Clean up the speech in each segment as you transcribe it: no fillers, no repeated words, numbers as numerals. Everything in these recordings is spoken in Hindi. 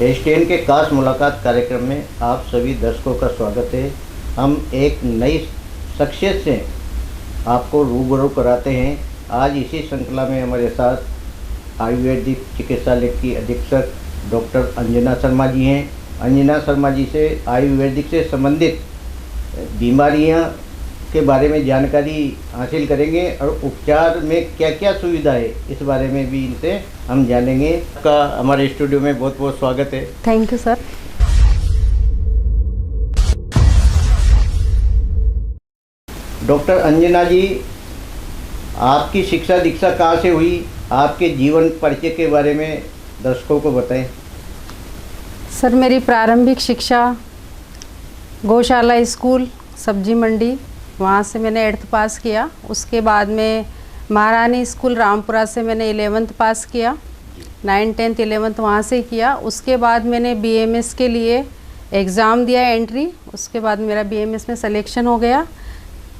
एस्टेन के खास मुलाकात कार्यक्रम में आप सभी दर्शकों का स्वागत है। हम एक नई शख्सियत से आपको रूबरू कराते हैं। आज इसी श्रृंखला में हमारे साथ आयुर्वेदिक चिकित्सालय की अधीक्षक डॉक्टर अंजना शर्मा जी हैं। अंजना शर्मा जी से आयुर्वेदिक से संबंधित बीमारियां के बारे में जानकारी हासिल करेंगे और उपचार में क्या क्या सुविधा है इस बारे में भी इनसे हम जानेंगे। का हमारे स्टूडियो में बहुत बहुत स्वागत है। Thank you sir. Doctor Anjana ji, आपकी शिक्षा दीक्षा कहाँ से हुई? आपके जीवन परिचय के बारे में दर्शकों को बताएं। सर, मेरी प्रारंभिक शिक्षा गौशाला स्कूल सब्जी मंडी, वहाँ से मैंने 8th पास किया। उसके बाद में महारानी स्कूल रामपुरा से मैंने 11th पास किया। 9th 10th 11th वहाँ से किया। उसके बाद मैंने BMS के लिए एग्ज़ाम दिया एंट्री। उसके बाद मेरा BMS में सिलेक्शन हो गया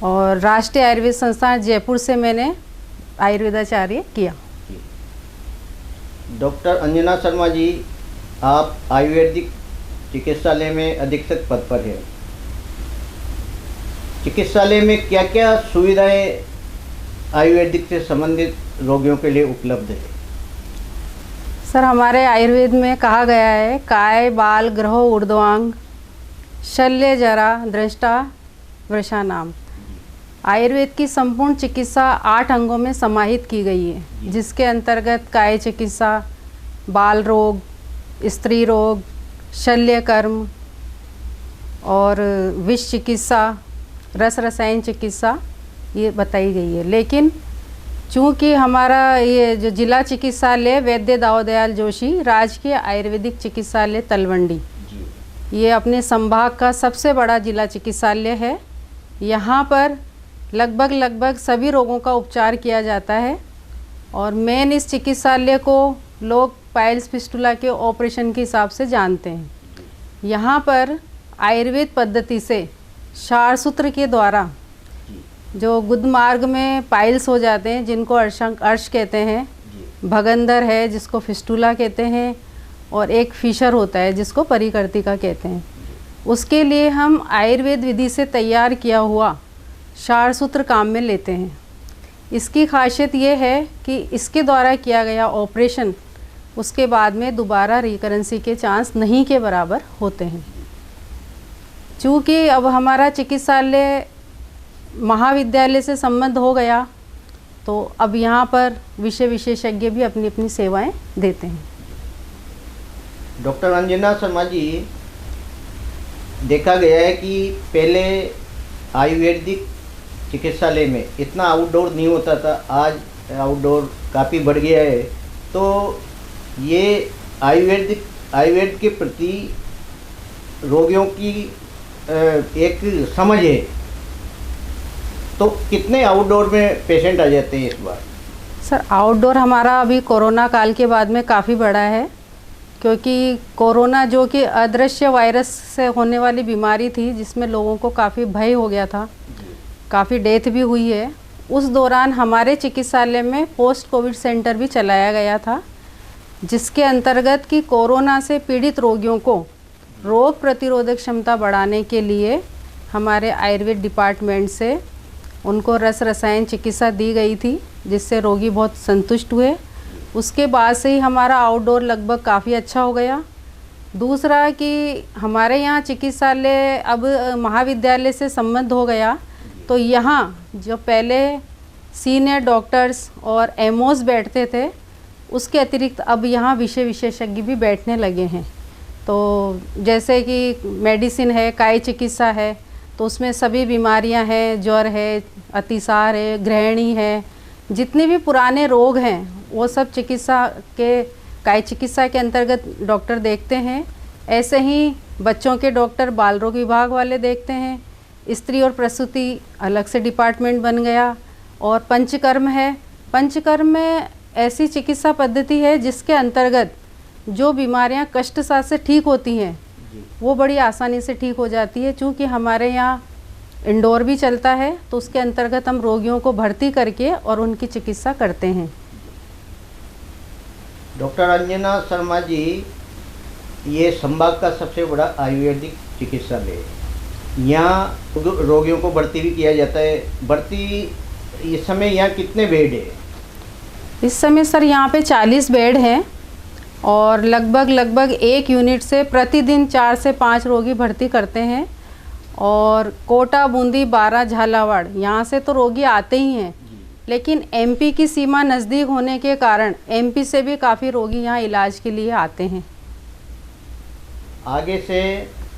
और राष्ट्रीय आयुर्वेद संस्थान जयपुर से मैंने आयुर्वेदाचार्य किया। डॉक्टर अंजना शर्मा जी, आप आयुर्वेदिक चिकित्सालय में अधीक्षक पद पर हैं। चिकित्सालय में क्या क्या सुविधाएं आयुर्वेदिक से संबंधित रोगियों के लिए उपलब्ध है? सर, हमारे आयुर्वेद में कहा गया है काय बाल ग्रह ऊर्ध्वांग शल्य जरा दृष्टा वृषानाम। आयुर्वेद की संपूर्ण चिकित्सा 8 अंगों में समाहित की गई है, जिसके अंतर्गत काय चिकित्सा, बाल रोग, स्त्री रोग, शल्य कर्म और विष चिकित्सा, रस रसायन चिकित्सा ये बताई गई है। लेकिन चूँकि हमारा ये जो जिला चिकित्सालय वैद्य दाऊदयाल जोशी राजकीय आयुर्वेदिक चिकित्सालय तलवंडी, ये अपने संभाग का सबसे बड़ा जिला चिकित्सालय है। यहाँ पर लगभग सभी रोगों का उपचार किया जाता है और मेन इस चिकित्सालय को लोग पाइल्स फिस्टुला के ऑपरेशन के हिसाब से जानते हैं। यहाँ पर आयुर्वेद पद्धति से क्षार सूत्र के द्वारा जो गुद मार्ग में पाइल्स हो जाते हैं, जिनको अर्श कहते हैं, भगंदर है जिसको फिस्टुला कहते हैं, और एक फिशर होता है जिसको परिकर्तिका कहते हैं, उसके लिए हम आयुर्वेद विधि से तैयार किया हुआ क्षार सूत्र काम में लेते हैं। इसकी खासियत ये है कि इसके द्वारा किया गया ऑपरेशन उसके बाद में दोबारा रिकरेंसी के चांस नहीं के बराबर होते हैं। चूँकि अब हमारा चिकित्सालय महाविद्यालय से संबंध हो गया, तो अब यहाँ पर विषय विशेषज्ञ भी अपनी अपनी सेवाएं देते हैं। डॉक्टर अंजना शर्मा जी, देखा गया है कि पहले आयुर्वेदिक चिकित्सालय में इतना आउटडोर नहीं होता था, आज आउटडोर काफ़ी बढ़ गया है। तो ये आयुर्वेद के प्रति रोगियों की एक समझ है, तो कितने आउटडोर में पेशेंट आ जाते हैं इस बार? सर, आउटडोर हमारा अभी कोरोना काल के बाद में काफ़ी बढ़ा है, क्योंकि कोरोना जो कि अदृश्य वायरस से होने वाली बीमारी थी, जिसमें लोगों को काफ़ी भय हो गया था, काफ़ी डेथ भी हुई है। उस दौरान हमारे चिकित्सालय में पोस्ट कोविड सेंटर भी चलाया गया था, जिसके अंतर्गत कि कोरोना से पीड़ित रोगियों को रोग प्रतिरोधक क्षमता बढ़ाने के लिए हमारे आयुर्वेद डिपार्टमेंट से उनको रस रसायन चिकित्सा दी गई थी, जिससे रोगी बहुत संतुष्ट हुए। उसके बाद से ही हमारा आउटडोर लगभग काफ़ी अच्छा हो गया। दूसरा कि हमारे यहाँ चिकित्सालय अब महाविद्यालय से संबंध हो गया, तो यहाँ जो पहले सीनियर डॉक्टर्स और एमओस बैठते थे, उसके अतिरिक्त अब यहाँ विषय विशेषज्ञ भी बैठने लगे हैं। तो जैसे कि मेडिसिन है, काय चिकित्सा है, तो उसमें सभी बीमारियां हैं, ज्वर है, अतिसार है, गृहिणी है, जितने भी पुराने रोग हैं वो सब काय चिकित्सा के अंतर्गत डॉक्टर देखते हैं। ऐसे ही बच्चों के डॉक्टर बाल रोग विभाग वाले देखते हैं। स्त्री और प्रसूति अलग से डिपार्टमेंट बन गया। और पंचकर्म है, पंचकर्म में ऐसी चिकित्सा पद्धति है जिसके अंतर्गत जो बीमारियां कष्टसाध्य से ठीक होती हैं वो बड़ी आसानी से ठीक हो जाती है। चूँकि हमारे यहाँ इंडोर भी चलता है, तो उसके अंतर्गत हम रोगियों को भर्ती करके और उनकी चिकित्सा करते हैं। डॉक्टर अंजना शर्मा जी, ये संभाग का सबसे बड़ा आयुर्वेदिक चिकित्सालय है। यहाँ रोगियों को भर्ती भी किया जाता है। भर्ती इस समय यहाँ कितने बेड है? इस समय सर यहाँ पे 40 बेड हैं और लगभग एक यूनिट से प्रतिदिन 4 से 5 रोगी भर्ती करते हैं। और कोटा, बूंदी, बारा, झालावाड़ यहाँ से तो रोगी आते ही हैं, लेकिन एमपी की सीमा नज़दीक होने के कारण एमपी से भी काफ़ी रोगी यहाँ इलाज के लिए आते हैं। आगे से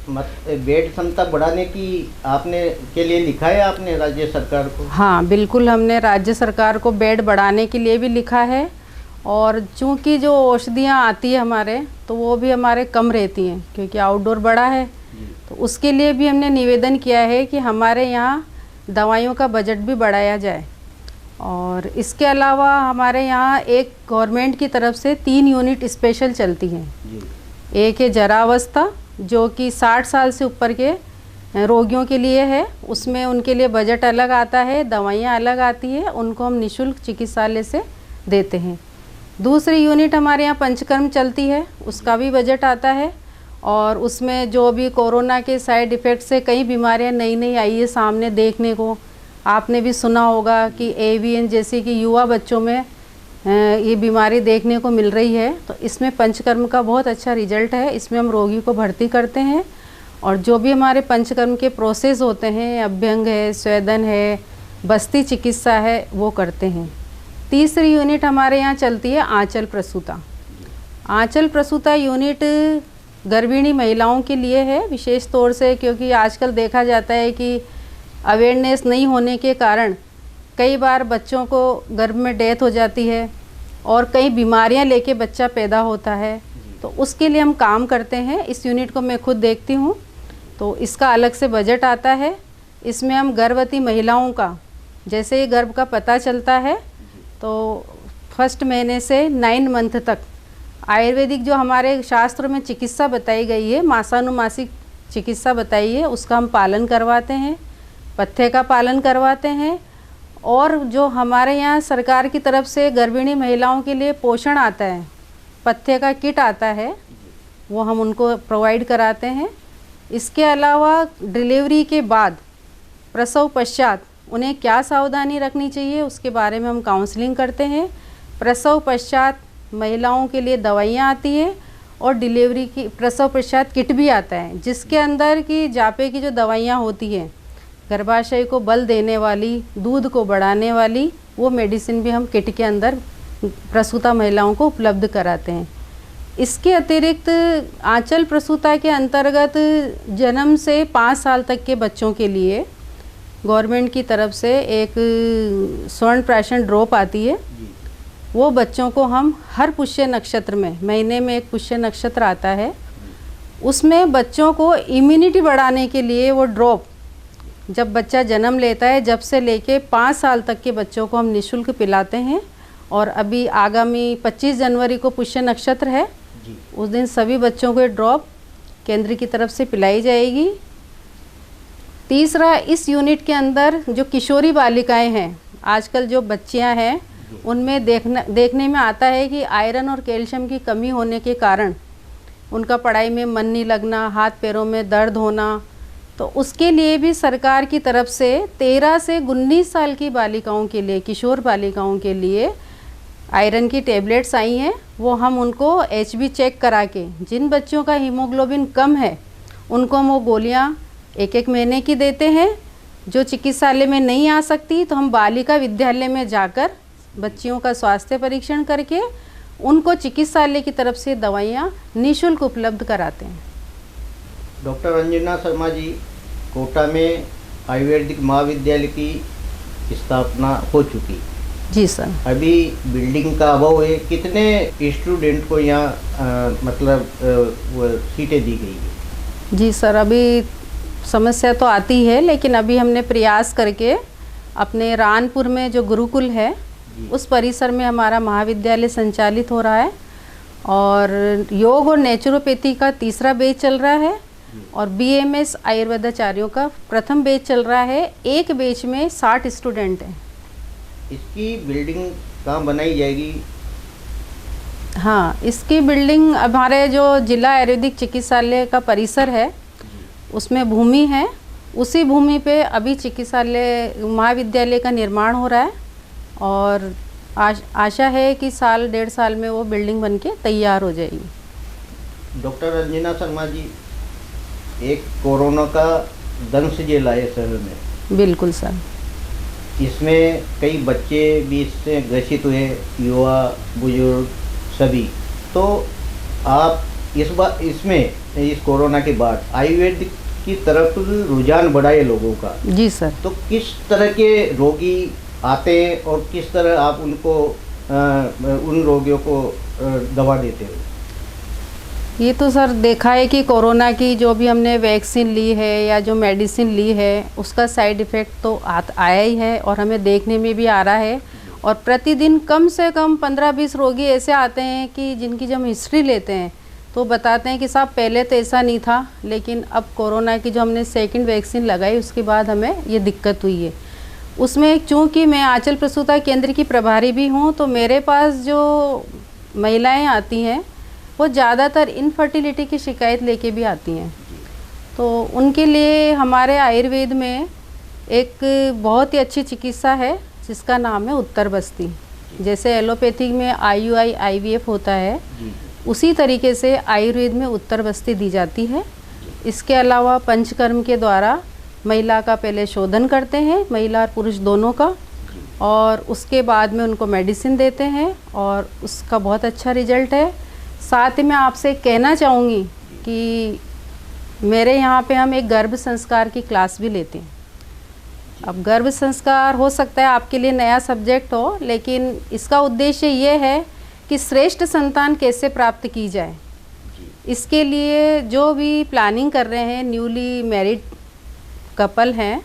बेड क्षमता बढ़ाने की आपने के लिए लिखा है आपने राज्य सरकार को? हाँ बिल्कुल, हमने राज्य सरकार को बेड बढ़ाने के लिए भी लिखा है। और चूँकि जो औषधियाँ आती है हमारे, तो वो भी हमारे कम रहती हैं क्योंकि आउटडोर बड़ा है, तो उसके लिए भी हमने निवेदन किया है कि हमारे यहाँ दवाइयों का बजट भी बढ़ाया जाए। और इसके अलावा हमारे यहाँ एक गवर्नमेंट की तरफ से 3 यूनिट स्पेशल चलती हैं। एक है जरावस्था, जो कि 60 साल से ऊपर के रोगियों के लिए है। उसमें उनके लिए बजट अलग आता है, दवाइयाँ अलग आती है, उनको हम निःशुल्क चिकित्सालय से देते हैं। दूसरी यूनिट हमारे यहाँ पंचकर्म चलती है, उसका भी बजट आता है। और उसमें जो भी कोरोना के साइड इफ़ेक्ट से कई बीमारियाँ नई आई है सामने देखने को। आपने भी सुना होगा कि एवीएन जैसे कि युवा बच्चों में ये बीमारी देखने को मिल रही है। तो इसमें पंचकर्म का बहुत अच्छा रिजल्ट है। इसमें हम रोगी को भर्ती करते हैं और जो भी हमारे पंचकर्म के प्रोसेस होते हैं, अभ्यंग है, स्वेदन है, बस्ती चिकित्सा है, वो करते हैं। तीसरी यूनिट हमारे यहाँ चलती है आंचल प्रसूता। आंचल प्रसूता यूनिट गर्भिणी महिलाओं के लिए है विशेष तौर से, क्योंकि आजकल देखा जाता है कि अवेयरनेस नहीं होने के कारण कई बार बच्चों को गर्भ में डेथ हो जाती है और कई बीमारियां लेके बच्चा पैदा होता है। तो उसके लिए हम काम करते हैं। इस यूनिट को मैं खुद देखती हूँ, तो इसका अलग से बजट आता है। इसमें हम गर्भवती महिलाओं का, जैसे ही गर्भ का पता चलता है तो फर्स्ट महीने से 9 मंथ तक आयुर्वेदिक जो हमारे शास्त्रों में चिकित्सा बताई गई है, मासानुमासिक चिकित्सा बताई है, उसका हम पालन करवाते हैं, पथ्य का पालन करवाते हैं। और जो हमारे यहाँ सरकार की तरफ से गर्भिणी महिलाओं के लिए पोषण आता है, पथ्य का किट आता है, वो हम उनको प्रोवाइड कराते हैं। इसके अलावा डिलीवरी के बाद, प्रसव पश्चात उन्हें क्या सावधानी रखनी चाहिए उसके बारे में हम काउंसलिंग करते हैं। प्रसव पश्चात महिलाओं के लिए दवाइयाँ आती हैं और डिलीवरी की प्रसव पश्चात किट भी आता है, जिसके अंदर की जापे की जो दवाइयाँ होती हैं, गर्भाशय को बल देने वाली, दूध को बढ़ाने वाली, वो मेडिसिन भी हम किट के अंदर प्रसूता महिलाओं को उपलब्ध कराते हैं। इसके अतिरिक्त आंचल प्रसूता के अंतर्गत जन्म से 5 साल तक के बच्चों के लिए गवर्नमेंट की तरफ से एक स्वर्ण प्राशन ड्रॉप आती है। वो बच्चों को हम हर पुष्य नक्षत्र में, महीने में एक पुष्य नक्षत्र आता है, उसमें बच्चों को इम्यूनिटी बढ़ाने के लिए वो ड्रॉप जब बच्चा जन्म लेता है, जब से लेके 5 साल तक के बच्चों को हम निःशुल्क पिलाते हैं। और अभी आगामी 25 जनवरी को पुष्य नक्षत्र है, उस दिन सभी बच्चों को ये ड्रॉप केंद्र की तरफ से पिलाई जाएगी। तीसरा, इस यूनिट के अंदर जो किशोरी बालिकाएं हैं, आजकल जो बच्चियां हैं, उनमें देखने में आता है कि आयरन और कैल्शियम की कमी होने के कारण उनका पढ़ाई में मन नहीं लगना, हाथ पैरों में दर्द होना। तो उसके लिए भी सरकार की तरफ से 13 से 19 साल की बालिकाओं के लिए, किशोर बालिकाओं के लिए आयरन की टेबलेट्स आई हैं। वो हम उनको HB चेक करा के, जिन बच्चों का हीमोग्लोबिन कम है उनको हम वो गोलियाँ 1-1 महीने की देते हैं। जो चिकित्सालय में नहीं आ सकती तो हम बालिका विद्यालय में जाकर बच्चियों का स्वास्थ्य परीक्षण करके उनको चिकित्सालय की तरफ से दवाइयाँ निःशुल्क उपलब्ध कराते हैं। डॉक्टर अंजना शर्मा जी, कोटा में आयुर्वेदिक महाविद्यालय की स्थापना हो चुकी। जी सर। अभी बिल्डिंग का अभाव है, कितने स्टूडेंट को यहाँ वो सीटें दी गई है? जी सर, अभी समस्या तो आती है, लेकिन अभी हमने प्रयास करके अपने रानपुर में जो गुरुकुल है उस परिसर में हमारा महाविद्यालय संचालित हो रहा है और योग और नेचुरोपैथी का 3रा बैच चल रहा है और BMS आयुर्वेदाचार्यों का 1म बैच चल रहा है। एक बैच में 60 स्टूडेंट हैं। इसकी बिल्डिंग कहाँ बनाई जाएगी? हाँ, इसकी बिल्डिंग हमारे जो जिला आयुर्वेदिक चिकित्सालय का परिसर है उसमें भूमि है, उसी भूमि पे अभी चिकित्सालय महाविद्यालय का निर्माण हो रहा है और आशा है कि साल 1.5 साल में वो बिल्डिंग बनके तैयार हो जाएगी। डॉक्टर रंजना शर्मा जी, एक कोरोना का दंश जेल आए शहर में। बिल्कुल सर। इसमें कई बच्चे भी इससे ग्रसित हुए, युवा बुजुर्ग सभी। तो आप इसमें इस कोरोना के बाद आयुर्वेद की तरफ रुझान बढ़ाए लोगों का। जी सर। तो किस तरह के रोगी आते हैं और किस तरह आप उनको उन रोगियों को दवा देते हो? ये तो सर देखा है कि कोरोना की जो भी हमने वैक्सीन ली है या जो मेडिसिन ली है उसका साइड इफ़ेक्ट तो आया ही है और हमें देखने में भी आ रहा है। और प्रतिदिन कम से कम 15-20 रोगी ऐसे आते हैं कि जिनकी जब हम हिस्ट्री लेते हैं तो बताते हैं कि साहब पहले तो ऐसा नहीं था, लेकिन अब कोरोना की जो हमने सेकंड वैक्सीन लगाई उसके बाद हमें ये दिक्कत हुई है। उसमें चूँकि मैं आंचल प्रसूता केंद्र की प्रभारी भी हूँ तो मेरे पास जो महिलाएँ आती हैं वो ज़्यादातर इनफर्टिलिटी की शिकायत लेके भी आती हैं। तो उनके लिए हमारे आयुर्वेद में एक बहुत ही अच्छी चिकित्सा है जिसका नाम है उत्तर बस्ती। जैसे एलोपैथिक में IUI IVF होता है, उसी तरीके से आयुर्वेद में उत्तर बस्ती दी जाती है। इसके अलावा पंचकर्म के द्वारा महिला का पहले शोधन करते हैं, महिला और पुरुष दोनों का, और उसके बाद में उनको मेडिसिन देते हैं और उसका बहुत अच्छा रिजल्ट है। साथ ही मैं आपसे कहना चाहूँगी कि मेरे यहाँ पे हम एक गर्भ संस्कार की क्लास भी लेते हैं। अब गर्भ संस्कार हो सकता है आपके लिए नया सब्जेक्ट हो, लेकिन इसका उद्देश्य ये है कि श्रेष्ठ संतान कैसे प्राप्त की जाए। इसके लिए जो भी प्लानिंग कर रहे हैं, न्यूली मैरिड कपल हैं,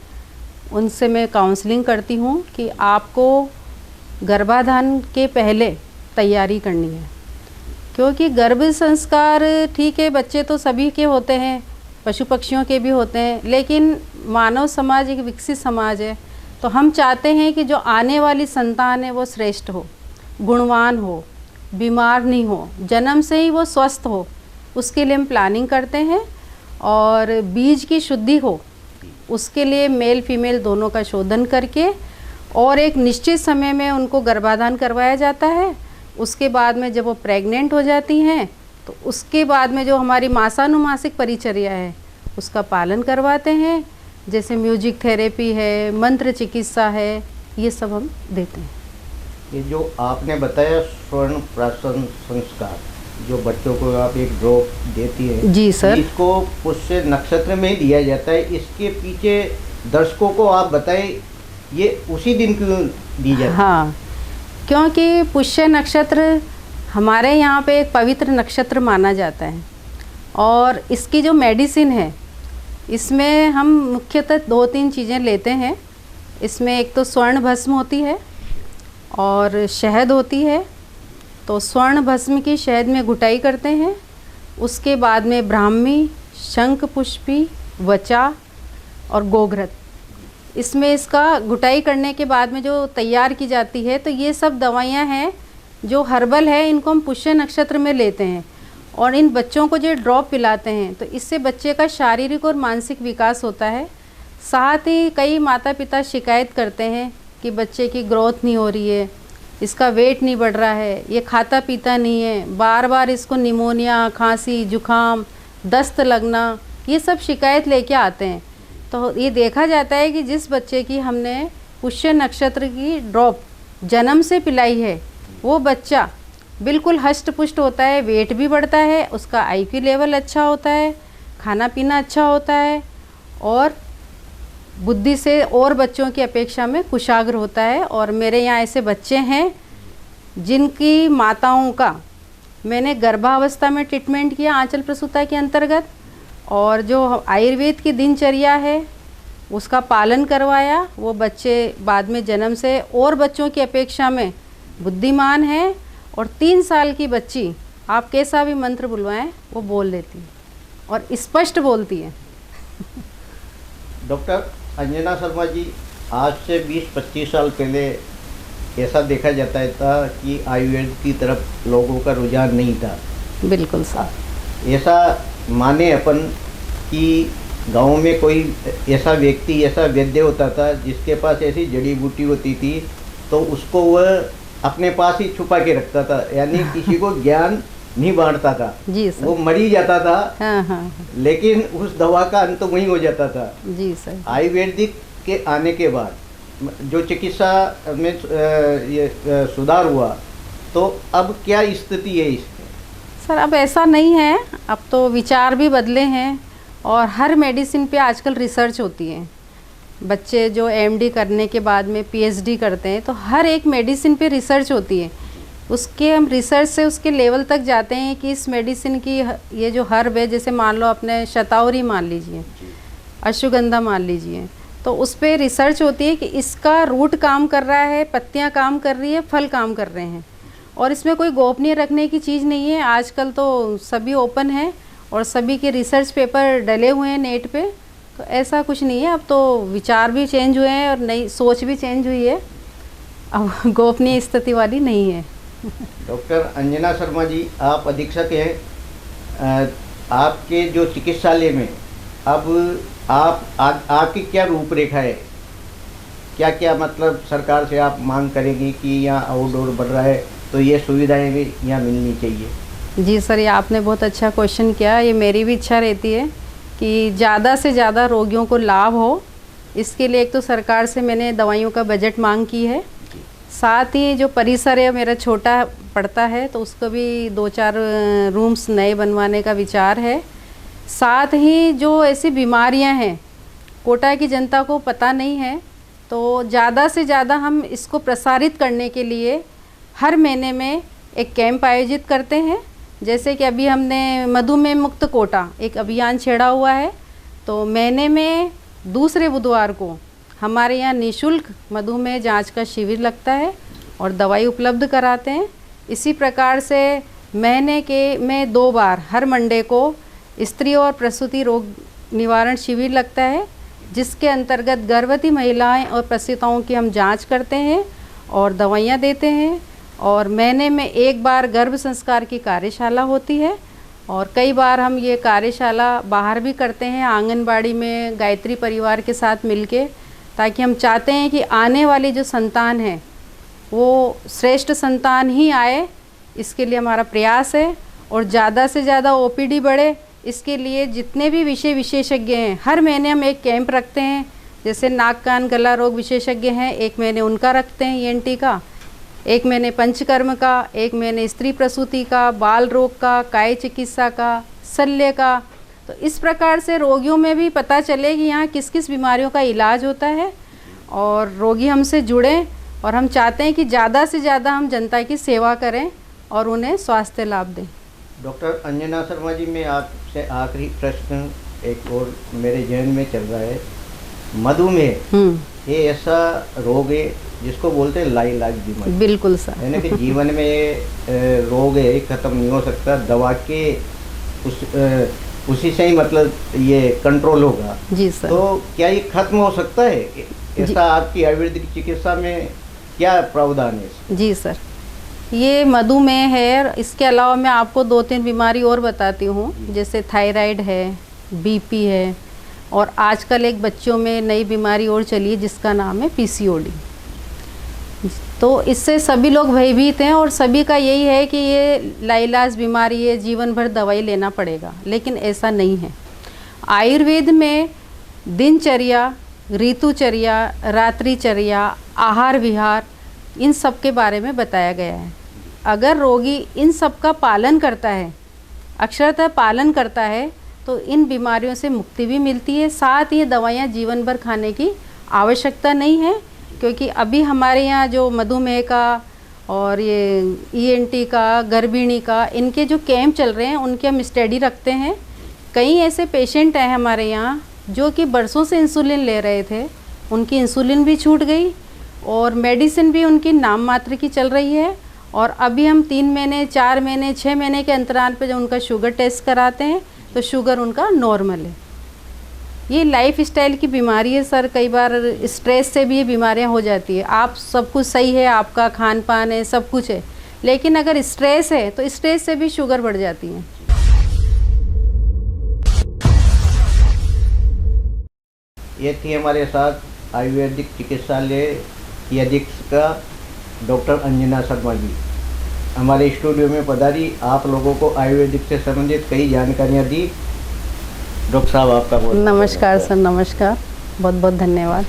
उनसे मैं काउंसलिंग करती हूँ कि आपको गर्भाधान के पहले तैयारी करनी है। क्योंकि गर्भ संस्कार ठीक है, बच्चे तो सभी के होते हैं, पशु पक्षियों के भी होते हैं, लेकिन मानव समाज एक विकसित समाज है। तो हम चाहते हैं कि जो आने वाली संतान है वो श्रेष्ठ हो, गुणवान हो, बीमार नहीं हो, जन्म से ही वो स्वस्थ हो। उसके लिए हम प्लानिंग करते हैं और बीज की शुद्धि हो, उसके लिए मेल फीमेल दोनों का शोधन करके और एक निश्चित समय में उनको गर्भाधान करवाया जाता है। उसके बाद में जब वो प्रेग्नेंट हो जाती हैं तो उसके बाद में जो हमारी मासानुमासिक परिचर्या है उसका पालन करवाते हैं। जैसे म्यूजिक थेरेपी है, मंत्र चिकित्सा है, ये सब हम देते हैं। ये जो आपने बताया स्वर्ण प्राशन संस्कार, जो बच्चों को आप एक ड्रॉप देती है, जी सर, इसको पुष्य नक्षत्र में ही दिया जाता है। इसके पीछे दर्शकों को आप बताएं, ये उसी दिन क्यों दी जाती है? हाँ, क्योंकि पुष्य नक्षत्र हमारे यहाँ पे एक पवित्र नक्षत्र माना जाता है और इसकी जो मेडिसिन है इसमें हम मुख्यतः 2-3 चीज़ें लेते हैं। इसमें एक तो स्वर्ण भस्म होती है और शहद होती है। तो स्वर्ण भस्म की शहद में घुटाई करते हैं, उसके बाद में ब्राह्मी, शंख पुष्पी, वचा और गोघृत, इसमें इसका घुटाई करने के बाद में जो तैयार की जाती है। तो ये सब दवाइयाँ हैं जो हर्बल है, इनको हम पुष्य नक्षत्र में लेते हैं और इन बच्चों को जो ड्रॉप पिलाते हैं तो इससे बच्चे का शारीरिक और मानसिक विकास होता है। साथ ही कई माता पिता शिकायत करते हैं कि बच्चे की ग्रोथ नहीं हो रही है, इसका वेट नहीं बढ़ रहा है, ये खाता पीता नहीं है, बार बार इसको निमोनिया, खांसी, जुखाम, दस्त लगना, ये सब शिकायत लेके आते हैं। तो ये देखा जाता है कि जिस बच्चे की हमने पुष्य नक्षत्र की ड्रॉप जन्म से पिलाई है वो बच्चा बिल्कुल हष्ट पुष्ट होता है, वेट भी बढ़ता है, उसका IQ लेवल अच्छा होता है, खाना पीना अच्छा होता है और बुद्धि से और बच्चों की अपेक्षा में कुशाग्र होता है। और मेरे यहाँ ऐसे बच्चे हैं जिनकी माताओं का मैंने गर्भावस्था में ट्रीटमेंट किया आंचल प्रसूता के अंतर्गत, और जो आयुर्वेद की दिनचर्या है उसका पालन करवाया। वो बच्चे बाद में जन्म से और बच्चों की अपेक्षा में बुद्धिमान है और 3 साल की बच्ची आप कैसा भी मंत्र बुलवाएं वो बोल लेती है और स्पष्ट बोलती है। डॉक्टर अंजना शर्मा जी, आज से 20-25 साल पहले ऐसा देखा जाता था कि आयुर्वेद की तरफ लोगों का रुझान नहीं था। बिल्कुल सर। ऐसा माने अपन कि गांव में कोई ऐसा व्यक्ति, ऐसा वैद्य होता था जिसके पास ऐसी जड़ी बूटी होती थी तो उसको वह अपने पास ही छुपा के रखता था, यानी किसी को ज्ञान नहीं बांटता था। जी सर। वो मर ही जाता था। हाँ हाँ। लेकिन उस दवा का अंत वहीं हो जाता था। जी सर। आयुर्वेदिक के आने के बाद जो चिकित्सा में सुधार हुआ, तो अब क्या स्थिति है इसमें? सर अब ऐसा नहीं है, अब तो विचार भी बदले हैं और हर मेडिसिन पे आजकल रिसर्च होती है। बच्चे जो एमडी करने के बाद में पीएचडी करते हैं तो हर एक मेडिसिन पे रिसर्च होती है। उसके हम रिसर्च से उसके लेवल तक जाते हैं कि इस मेडिसिन की ये जो हर्ब है, जैसे मान लो अपने शतावरी मान लीजिए, अश्वगंधा मान लीजिए, तो उस पर रिसर्च होती है कि इसका रूट काम कर रहा है, पत्तियां काम कर रही है, फल काम कर रहे हैं, और इसमें कोई गोपनीय रखने की चीज़ नहीं है। आजकल तो सभी ओपन है और सभी के रिसर्च पेपर डले हुए हैं नेट पे, तो ऐसा कुछ नहीं है। अब तो विचार भी चेंज हुए हैं और नई सोच भी चेंज हुई है, अब गोपनीय स्थिति वाली नहीं है। डॉक्टर अंजना शर्मा जी, आप अधीक्षक हैं। आपके जो चिकित्सालय में अब आपकी क्या रूपरेखा है? क्या क्या मतलब सरकार से आप मांग करेंगी कि यहाँ आउटडोर बढ़ रहा है तो ये सुविधाएं भी यहाँ मिलनी चाहिए? जी सर, ये आपने बहुत अच्छा क्वेश्चन किया। ये मेरी भी इच्छा रहती है कि ज़्यादा से ज़्यादा रोगियों को लाभ हो। इसके लिए एक तो सरकार से मैंने दवाइयों का बजट मांग की है, साथ ही जो परिसर है मेरा छोटा पड़ता है तो उसको भी 2-4 रूम्स नए बनवाने का विचार है। साथ ही जो ऐसी बीमारियां हैं कोटा की जनता को पता नहीं है, तो ज़्यादा से ज़्यादा हम इसको प्रसारित करने के लिए हर महीने में एक कैंप आयोजित करते हैं। जैसे कि अभी हमने मधुमेह मुक्त कोटा एक अभियान छेड़ा हुआ है, तो महीने में दूसरे बुधवार को हमारे यहाँ निःशुल्क मधुमेह जांच का शिविर लगता है और दवाई उपलब्ध कराते हैं। इसी प्रकार से महीने के में 2 बार हर मंडे को स्त्री और प्रसूति रोग निवारण शिविर लगता है, जिसके अंतर्गत गर्भवती महिलाएं और प्रसूताओं की हम जांच करते हैं और दवाइयाँ देते हैं। और महीने में 1 बार गर्भ संस्कार की कार्यशाला होती है और कई बार हम ये कार्यशाला बाहर भी करते हैं, आंगनबाड़ी में गायत्री परिवार के साथ मिलके, ताकि हम चाहते हैं कि आने वाली जो संतान है वो श्रेष्ठ संतान ही आए, इसके लिए हमारा प्रयास है। और ज़्यादा से ज़्यादा ओपीडी बढ़े, इसके लिए जितने भी विषय विशेषज्ञ हैं हर महीने हम एक कैंप रखते हैं। जैसे नाक कान गला रोग विशेषज्ञ हैं, 1 महीने उनका रखते हैं ईएनटी का, 1 महीने पंचकर्म का, 1 महीने स्त्री प्रसूति का, बाल रोग का, काय चिकित्सा का, शल्य का। तो इस प्रकार से रोगियों में भी पता चले कि यहाँ किस किस बीमारियों का इलाज होता है और रोगी हमसे जुड़ें, और हम चाहते हैं कि ज़्यादा से ज़्यादा हम जनता की सेवा करें और उन्हें स्वास्थ्य लाभ दें। डॉक्टर अंजना शर्मा जी, मैं आपसे आखिरी प्रश्न एक और मेरे जहन में चल रहा है। मधुमेह ये ऐसा रोग है जिसको बोलते हैं लाइलाज बीमारी। बिल्कुल सर। यानी कि जीवन में ये रोग है, ख़त्म नहीं हो सकता, दवा के उसी से ही मतलब ये कंट्रोल होगा। जी सर। तो क्या ये खत्म हो सकता है? ऐसा आपकी आयुर्वेदिक चिकित्सा में क्या प्रावधान है? जी सर, ये मधुमेह है, इसके अलावा मैं आपको 2-3 बीमारी और बताती हूँ, जैसे थायराइड है, बीपी है, और आजकल एक बच्चों में नई बीमारी और चली है जिसका नाम है पीसीओडी। तो इससे सभी लोग भयभीत हैं और सभी का यही है कि ये लाइलाज बीमारी है, जीवन भर दवाई लेना पड़ेगा, लेकिन ऐसा नहीं है। आयुर्वेद में दिनचर्या, ऋतुचर्या, रात्रिचर्या, आहार विहार, इन सब के बारे में बताया गया है। अगर रोगी इन सब का पालन करता है, अक्षरतः पालन करता है, तो इन बीमारियों से मुक्ति भी मिलती है। साथ ही दवाइयाँ जीवन भर खाने की आवश्यकता नहीं है, क्योंकि अभी हमारे यहाँ जो मधुमेह का और ये ईएनटी का, गर्भिणी का, इनके जो कैंप चल रहे हैं उनके हम स्टडी रखते हैं। कई ऐसे पेशेंट हैं हमारे यहाँ जो कि बरसों से इंसुलिन ले रहे थे, उनकी इंसुलिन भी छूट गई और मेडिसिन भी उनकी नाम मात्र की चल रही है। और अभी हम 3 महीने, 4 महीने, 6 महीने के अंतराल पे जब उनका शुगर टेस्ट कराते हैं तो शुगर उनका नॉर्मल है। ये लाइफ स्टाइल की बीमारी है सर। कई बार स्ट्रेस से भी ये बीमारियां हो जाती है। आप सब कुछ सही है, आपका खान पान है, सब कुछ है, लेकिन अगर स्ट्रेस है तो स्ट्रेस से भी शुगर बढ़ जाती है। ये थी हमारे साथ आयुर्वेदिक चिकित्सालय की अधीक्षिका डॉक्टर अंजना शर्मा जी। हमारे स्टूडियो में पधारी, आप लोगों को आयुर्वेदिक से संबंधित कई जानकारियाँ दी। डॉक्टर साहब आपका बहुत नमस्कार सर, नमस्कार, बहुत बहुत धन्यवाद।